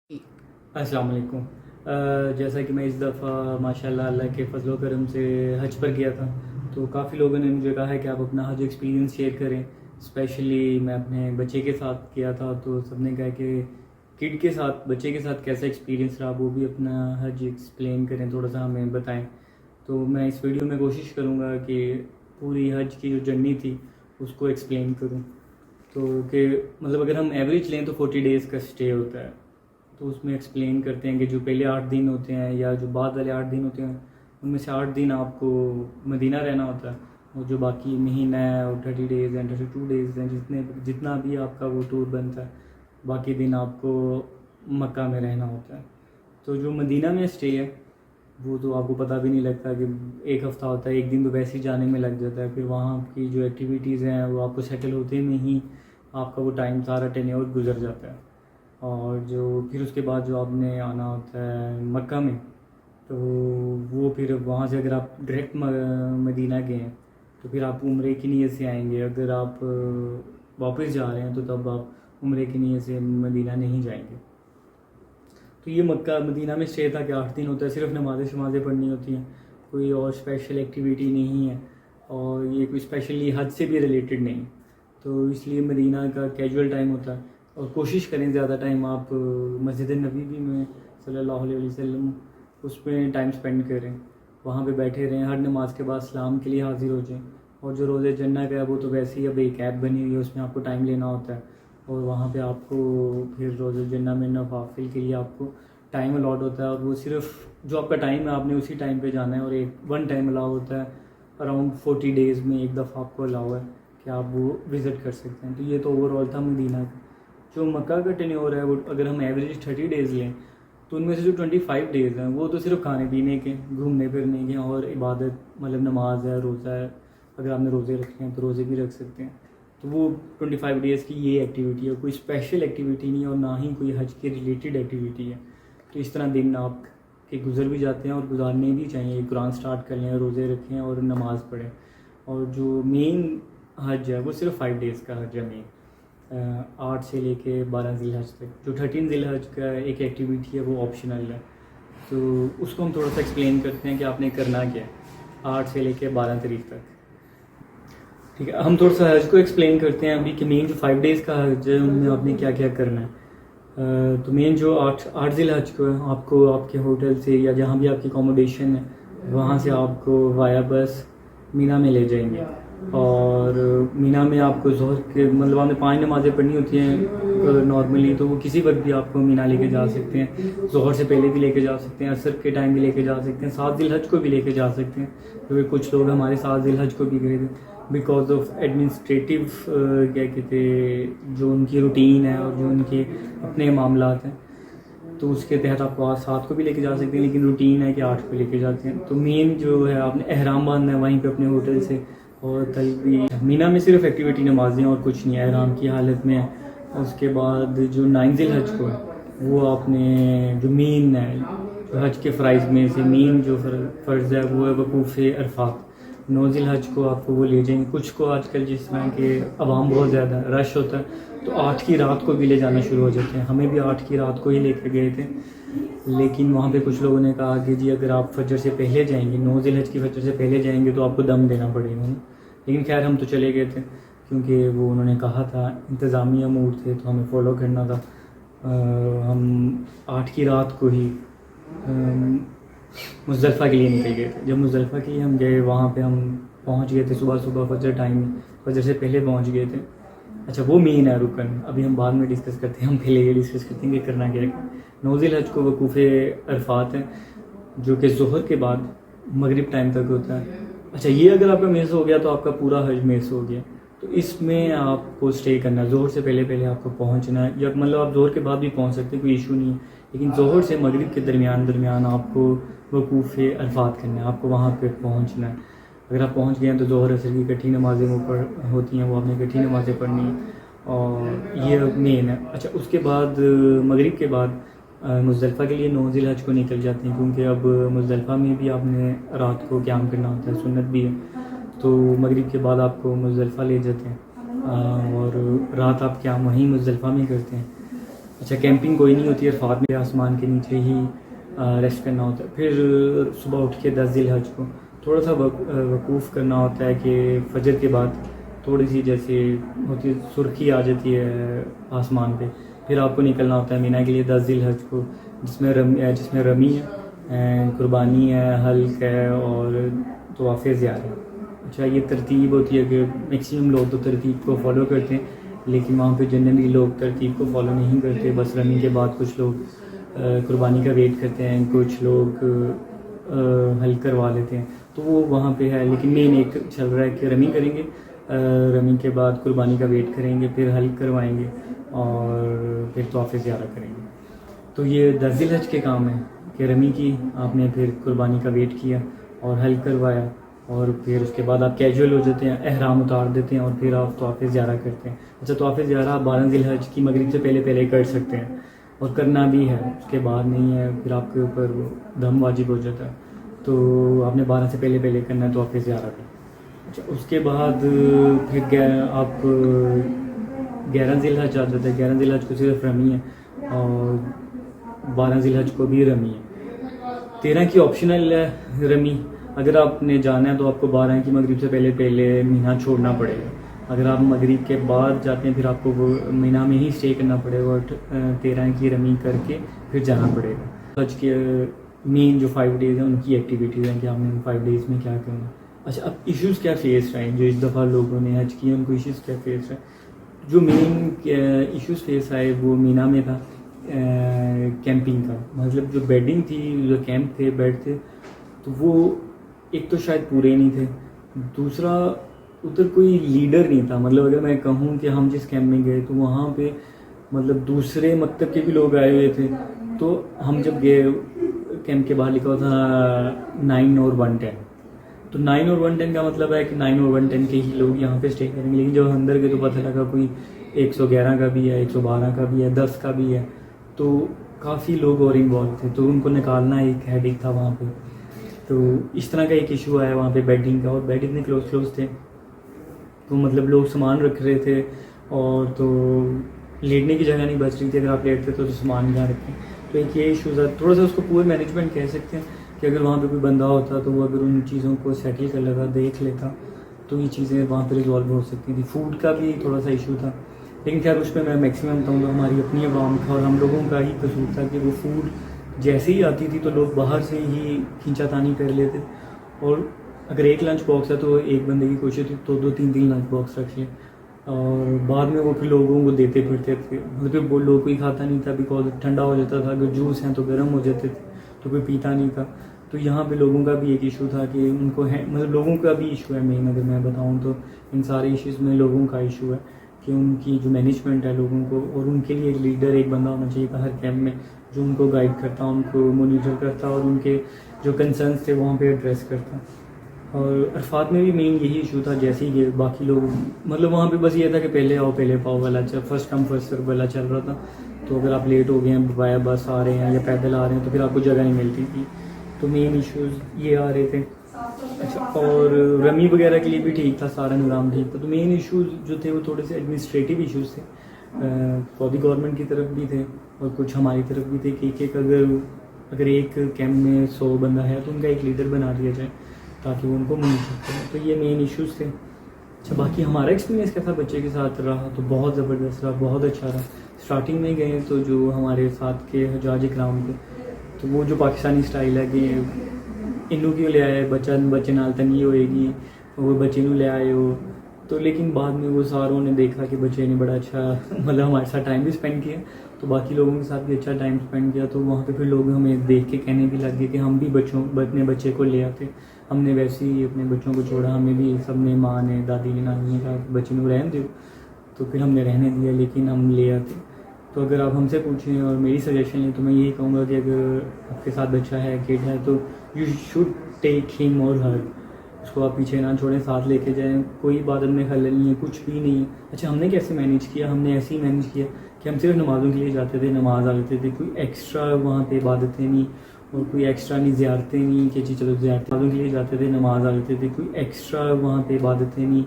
अस्सलाम वालेकुम। जैसा कि मैं इस दफ़ा माशाल्लाह अल्लाह के फजल करम से हज पर गया था, तो काफ़ी लोगों ने मुझे कहा है कि आप अपना हज एक्सपीरियंस शेयर करें। स्पेशली मैं अपने बच्चे के साथ गया था, तो सबने कहा कि किड के साथ, बच्चे के साथ कैसा एक्सपीरियंस रहा, वो भी अपना हज एक्सप्लेन करें, थोड़ा सा हमें बताएं। तो मैं इस वीडियो में कोशिश करूँगा कि पूरी हज की जो जर्नी थी उसको एक्सप्लेन करूँ। तो कि मतलब अगर हम एवरेज लें तो 40 डेज़ का स्टे होता है, तो उसमें एक्सप्लेन करते हैं कि जो पहले 8 दिन होते हैं या जो बाद वाले 8 दिन होते हैं, उनमें से 8 दिन आपको मदीना रहना होता है, और जो बाकी महीना है और 30 डेज़ हैं, 32 डेज़ हैं, जितना भी आपका वो टूर बनता है, बाकी दिन आपको मक्का में रहना होता है। तो जो मदीना में स्टे है वो तो आपको पता भी नहीं लगता कि एक हफ़्ता होता है, एक दिन तो वैसे ही जाने में लग जाता है। फिर वहाँ की जो एक्टिविटीज़ हैं वो आपको सेटल होते में ही आपका वो टाइम सारा टेन्योर गुजर जाता है। और जो फिर उसके बाद जो आपने आना होता है मक्का में, तो वो फिर वहाँ से अगर आप डायरेक्ट मदीना गए हैं तो फिर आप उम्रे की नीयत से आएंगे। अगर आप वापस जा रहे हैं तो तब आप उम्रे की नीयत से मदीना नहीं जाएंगे। तो ये मक्का मदीना में स्टे था कि 8 दिन होता है, सिर्फ नमाज़ें शमाज़ें पढ़नी होती हैं, कोई और स्पेशल एक्टिविटी नहीं है, और ये कोई स्पेशली हज से भी रिलेटेड नहीं। तो इसलिए मदीना का कैजुअल टाइम होता है, और कोशिश करें ज़्यादा टाइम आप मस्जिद नबवी में सल्लल्लाहु अलैहि वसल्लम उसमें टाइम स्पेंड करें, वहाँ पे बैठे रहें, हर नमाज के बाद सलाम के लिए हाज़िर हो जाएं। और जो रोज़े जन्नत है वो तो वैसे ही अब एक ऐप बनी हुई है, उसमें आपको टाइम लेना होता है, और वहाँ पे आपको फिर रोज़े जन्नत में नवाफिल के लिए आपको टाइम अलॉट होता है, और वो सिर्फ जो आपका टाइम है आपने उसी टाइम पे जाना है, और एक वन टाइम अलाउ होता है, अराउंड 40 डेज़ में एक दफ़ा आपको अलाउ है कि आप वो विज़िट कर सकते हैं। तो ये तो ओवरऑल था मदीना का। जो मक्का का टेन्योर है वो अगर हम एवरेज 30 डेज़ लें तो उनमें से जो 25 डेज़ हैं वो तो सिर्फ खाने पीने के, घूमने फिरने के और इबादत, मतलब नमाज है, रोज़ा है, अगर आपने रोज़े रखे हैं तो रोज़े भी रख सकते हैं। तो वो 25 डेज़ की ये एक्टिविटी है, कोई स्पेशल एक्टिविटी नहीं है और ना ही कोई हज के रिलेटेड एक्टिविटी है। तो इस तरह दिन आप के गुजर भी जाते हैं और गुजारने भी चाहिए। कुरान स्टार्ट कर लें, रोज़े रखें और नमाज़ पढ़ें। और जो मेन हज है वो सिर्फ 5 डेज़ का हज है मेन, 8 से लेके 12 ज़िलहज तक। जो 13 ज़िलहज का एक एक्टिविटी है वो ऑप्शनल है, तो उसको हम थोड़ा सा एक्सप्लेन करते हैं कि आपने करना क्या है 8 से लेके 12 तारीख तक। ठीक है, हम थोड़ा सा हज को एक्सप्लेन करते हैं अभी कि मेन जो 5 डेज़ का हज है उनमें आपने क्या क्या करना है। तो मेन जो 8 ज़िलहज को है, आपको आपके होटल से या जहाँ भी आपकी अकोमोडेशन है वहाँ से आपको वाया बस मीना में ले जाएंगे। और मीना में आपको ज़ोहर के मतलब आपने 5 नमाज़ें पढ़नी होती हैं नॉर्मली, तो वो किसी वक्त भी आपको मीना लेके जा सकते हैं। ज़ोहर से पहले भी लेके जा सकते हैं, असर के टाइम भी लेके जा सकते हैं, 7 ज़िलहज को भी लेके जा सकते हैं, क्योंकि कुछ लोग हमारे 7 ज़िलहज को भी गए थे बिकॉज ऑफ एडमिनिस्ट्रेटिव क्या कहते जो उनकी रूटीन है और जो उनके अपने मामलात हैं, तो उसके तहत आपको आज 7 को भी लेके जा सकते हैं, लेकिन रूटीन है कि 8 को लेके जाते हैं। तो मेन जो है आपने एहराम बांधना है वहीं पे अपने होटल से, और तलबी मीना में सिर्फ एक्टिविटी नमाजें और कुछ नहीं है, एहराम की हालत में है। उसके बाद जो 9 ज़िलहज को है वो आपने जो मेन है जो हज के फ़राइज़ में से मेन जो फ़र्ज़ है वो है वकूफ़ अरफात। 9 ज़िलहज को आपको वो ले जाएंगे। कुछ को आजकल जिस तरह के अवाम बहुत ज़्यादा रश होता है तो 8 की रात को भी ले जाना शुरू हो जाते हैं। हमें भी 8 की रात को ही लेकर गए थे, लेकिन वहाँ पे कुछ लोगों ने कहा कि जी अगर आप फजर से पहले जाएंगे, 9 ज़िलहज की फजर से पहले जाएंगे तो आपको दम देना पड़ेगा। लेकिन खैर हम तो चले गए थे क्योंकि वो उन्होंने कहा था, इंतज़ामिया अमूर थे तो हमें फॉलो करना था। हम 8 की रात को ही मुज़दलिफ़ा के लिए निकल गए थे। जब मुज़दलिफ़ा के लिए हम गए वहाँ पे हम पहुँच गए थे सुबह सुबह, फजर टाइम, फजर से पहले पहुँच गए थे। अच्छा, वो मेन है रुकन, अभी हम बाद में डिस्कस करते हैं, हम पहले ये डिस्कस करते हैं कि करना क्या है। 9 ज़िलहज को वकूफ़ अरफात है जो कि ज़ोहर के बाद मगरिब टाइम तक होता है। अच्छा, ये अगर आपका मिस हो गया तो आपका पूरा हज मिस हो गया। तो इसमें आपको स्टे करना है, ज़ोहर से पहले पहले आपको पहुंचना है, या मतलब आप ज़ोहर के बाद भी पहुंच सकते हैं, कोई इशू नहीं है, लेकिन ज़ोहर से मगरिब के दरमियान आपको वकूफ़ अरफात करना है, आपको वहाँ पे पहुंचना है। अगर आप पहुंच गए हैं तो ज़ोहर असर की इकट्ठी नमाज़ें वो होती हैं, वो आपने इकट्ठी नमाज़ें पढ़नी है, और ये मेन है। अच्छा, उसके बाद मगरिब के बाद मुज़दलिफ़ा के लिए 9 ज़िलहज को निकल जाते हैं, क्योंकि अब मुज़दलिफ़ा में भी आपने रात को क़याम करना होता है, सुन्नत भी है। तो मगरिब के बाद आपको मुज़दलिफ़ा ले जाते हैं और रात आप क़याम वहीं मुज़दलिफ़ा में करते हैं। अच्छा, कैंपिंग कोई नहीं होती अरफात में, आसमान के नीचे ही रेस्ट करना होता है। फिर सुबह उठ के 10 ज़िलहज को थोड़ा सा वकूफ़ करना होता है कि फजर के बाद थोड़ी सी जैसे होती है सुर्खी आ जाती है आसमान पे, फिर आपको निकलना होता है मीना के लिए 10 ज़िलहज को, जिसमें रमी है, कुर्बानी है, हल्क है और तवाफ़े ज़ियारत है। अच्छा, ये तरतीब होती है कि मैक्सिमम लोग तो तरतीब को फॉलो करते हैं, लेकिन वहाँ पे जनरली लोग तरतीब को फॉलो नहीं करते। बस रमी के बाद कुछ लोग कुर्बानी का वेट करते हैं, कुछ लोग हल्क करवा लेते हैं, तो वो वहाँ पे है। लेकिन मेन एक चल रहा है कि रमी करेंगे, रमी के बाद कुर्बानी का वेट करेंगे, फिर हल्क करवाएंगे और फिर तोहफ़े ज़ियारत करेंगे। तो ये 10 ज़िलहज के काम है कि रमी की आपने, फिर कुर्बानी का वेट किया और हल्क करवाया, और फिर उसके बाद आप कैजुअल हो जाते हैं, एहराम उतार देते हैं और फिर आप तोहफ़े ज़ियारत करते हैं। अच्छा, तोहफ़े ज़ियारत आप 12 ज़िलहज की मगरिब से पहले कर सकते हैं और करना भी है, उसके बाद नहीं है फिर आपके ऊपर दम वाजिब हो जाता है। तो आपने 12 से पहले करना है तोहफ़े ज़ियारत। अच्छा, उसके बाद फिर आप 11 ज़िलहज आ जाता है। 11 ज़िलहज को सिर्फ रमी है और 12 ज़िलहज को भी रमी है। 13 की ऑप्शनल है रमी। अगर आपने जाना है तो आपको 12 की मगरिब से पहले मीना छोड़ना पड़ेगा। अगर आप मगरिब के बाद जाते हैं फिर आपको वो मीना में ही स्टे करना पड़ेगा और 13 की रमी करके फिर जाना पड़ेगा। हज के मेन जो 5 डेज़ हैं उनकी एक्टिविटीज़ हैं कि हमने उन 5 डेज़ में क्या करना। अच्छा, अब इश्यूज़ क्या फेस रहे हैं जो इस दफ़ा लोगों ने हज किए, उनको इश्यूज़ क्या फेस रहे? जो मेन इश्यूज़ फेस आए वो मीना में था कैंपिंग का। मतलब जो बेडिंग थी, जो कैंप थे, बेड थे, तो वो एक तो शायद पूरे नहीं थे, दूसरा उधर कोई लीडर नहीं था। मतलब अगर मैं कहूँ कि हम जिस कैंप में गए तो वहाँ पे मतलब दूसरे मकतब के भी लोग आए हुए थे, तो हम जब गए कैंप के बाहर लिखा हुआ था 9 और 110, तो 9 और 110 का मतलब है कि 9 और 110 के ही लोग यहाँ पे स्टे करेंगे। लेकिन जब अंदर गए तो पता लगा कोई 111 का भी है, 112 का भी है, 10 का भी है, तो काफ़ी लोग और इन्वॉल्व थे, तो उनको निकालना एक हेडेक था वहाँ पे। तो इस तरह का एक इशू आया वहाँ पे बेडिंग का, और बेड इतने क्लोज थे तो मतलब लोग सामान रख रहे थे और तो लेटने की जगह नहीं बच रही थी। अगर आप लेटते तो सामान कहाँ रखें, तो एक ये इशू था। थोड़ा सा उसको पुअर मैनेजमेंट कह सकते हैं कि अगर वहाँ पे कोई बंदा होता तो वो अगर उन चीज़ों को सेटल कर लेता, देख लेता, तो ये चीज़ें वहाँ पे रिजॉल्व हो सकती थी। फूड का भी थोड़ा सा इशू था, लेकिन खैर उसमें मैं मैक्सिमम बताऊँ तो हमारी अपनी आवाम का और हम लोगों का ही कसूर था कि वो फूड जैसे ही आती थी तो लोग बाहर से ही खींचातानी कर लेते, और अगर एक लंच बॉक्स है तो एक बंदे की कोशिश थी तो 2-3 लंच बॉक्स रख लें, और बाद में वो फिर लोगों को देते फिरते थे। मतलब फिर वो लोग कोई खाता नहीं था, बिकॉज ठंडा हो जाता था। अगर जूस हैं तो गर्म हो जाते थे, तो कोई पीता नहीं था। तो यहाँ पे लोगों का भी एक इशू था कि उनको है, मतलब लोगों का भी इशू है मेन। अगर मैं बताऊँ तो इन सारे इश्यूज़ में लोगों का इशू है कि उनकी जो मैनेजमेंट है लोगों को, और उनके लिए एक लीडर, एक बंदा होना चाहिए था हर कैंप में जो उनको गाइड करता, उनको मोनिटर करता और उनके जो कंसर्न्स थे वहाँ पे एड्रेस करता। और अरफात में भी मेन यही इशू था। जैसे ही बाकी लोग, मतलब वहाँ पे बस ये था कि पहले आओ पहले पाओ वाला फर्स्ट कम फर्स्ट सर्व वाला चल रहा था। तो अगर आप लेट हो गए हैं, बाया बस आ रहे हैं या पैदल आ रहे हैं, तो फिर आपको जगह नहीं मिलती थी। तो मेन इश्यूज़ ये आ रहे थे। अच्छा, और रमी वगैरह के लिए भी ठीक था, सारा निज़ाम ठीक था। तो मेन इश्यूज़ जो थे वो थोड़े से एडमिनिस्ट्रेटिव इश्यूज़ थे, सऊदी गवर्नमेंट की तरफ भी थे और कुछ हमारी तरफ भी थे कि एक अगर एक कैंप में 100 बंदा है तो उनका एक लीडर बना दिया जाए ताकि वो उनको मॉनिटर करें। तो ये मेन इश्यूज़ थे। अच्छा, बाकी हमारा एक्सपीरियंस क्या था बच्चे के साथ रहा, तो बहुत ज़बरदस्त रहा, बहुत अच्छा रहा। स्टार्टिंग में गए तो जो हमारे साथ के हजाज इकराम थे, तो वो जो पाकिस्तानी स्टाइल है कि इनू क्यों ले आए, बच्चे नाल तंगी होएगी, वो बच्चे नू ले आए हो। तो लेकिन बाद में वो सारों ने देखा कि बच्चे ने बड़ा अच्छा मतलब हमारे साथ टाइम भी स्पेंड किया, तो बाकी लोगों के साथ भी अच्छा टाइम स्पेंड किया। तो वहाँ पे फिर लोग हमें देख के कहने भी लग गए कि हम भी अपने बच्चे को ले आते। हमने वैसे ही अपने बच्चों को छोड़ा, हमें भी सबने, माँ ने, दादी ने, नानी ने कहा बच्चे को रहने दो, तो फिर हमने रहने दिया, लेकिन हम ले आते। तो अगर आप हमसे पूछें और मेरी सजेशन लें तो मैं यही कहूँगा कि अगर आपके साथ बच्चा है, किड है, तो यू शुड टेक हिम और हर। उसको आप पीछे ना छोड़ें, साथ लेके जाएं। कोई इबादत में खलल नहीं है, कुछ भी नहीं है। अच्छा, हमने कैसे मैनेज किया? हमने ऐसे ही मैनेज किया कि हम सिर्फ नमाज़ों के लिए जाते थे, नमाज आ जाते थे, कोई एक्स्ट्रा वहाँ पे इबादतें नहीं और कोई एक्स्ट्रा नहीं, ज़ियारतें नहीं कि जी चलो ज़ियारतों के लिए जाते थे, नमाज आ जाते थे, कोई एक्स्ट्रा वहाँ पे इबादतें नहीं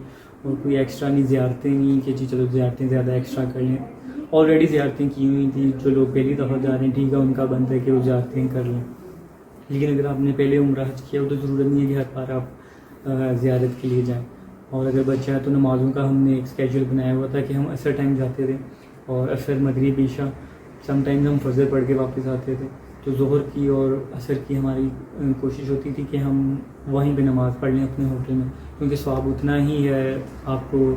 और कोई एक्स्ट्रा नहीं, ज़ियारतें नहीं कि जी चलो ज़ियारतें ज़्यादा एक्स्ट्रा कर लें। ऑलरेडी ज़ियारतें की हुई थी, जो लोग पहली दफ़ा जा रहे हैं ठीक है, उनका बनता है कि वो ज़ियारतें कर लें। लेकिन अगर आपने पहले उम्रा हज किया हो तो ज़रूरत नहीं है कि हर बार आप ज़ियारत के लिए जाएं। और अगर बच्चा है तो नमाज़ों का हमने एक स्केड्यूल बनाया हुआ था कि हम असर टाइम जाते थे और असर, मगरिब, ईशा, समटाइम्स हम फजर पढ़ के वापस आते थे। तो ज़ोहर की और असर की हमारी कोशिश होती थी कि हम वहीं पे नमाज़ पढ़ लें अपने होटल में, क्योंकि स्वाब उतना ही है आपको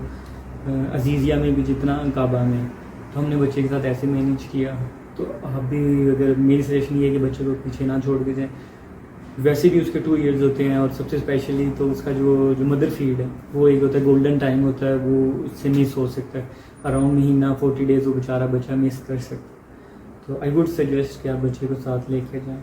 अजीज़िया में भी जितना काबा में। तो हमने बच्चे के साथ ऐसे मैनेज किया। तो आप भी, अगर मेरी सजेशन ये है कि बच्चे को पीछे ना छोड़ के जाएँ। वैसे भी उसके 2 ईयर्स होते हैं और सबसे स्पेशली तो उसका जो मदर फीड है वो एक होता है, गोल्डन टाइम होता है, वो उससे मिस हो सकता है। अराउंड महीना 40 डेज़ वो बेचारा बच्चा मिस कर सकता है। तो आई वुड सजेस्ट कि आप बच्चे को साथ लेके जाएं।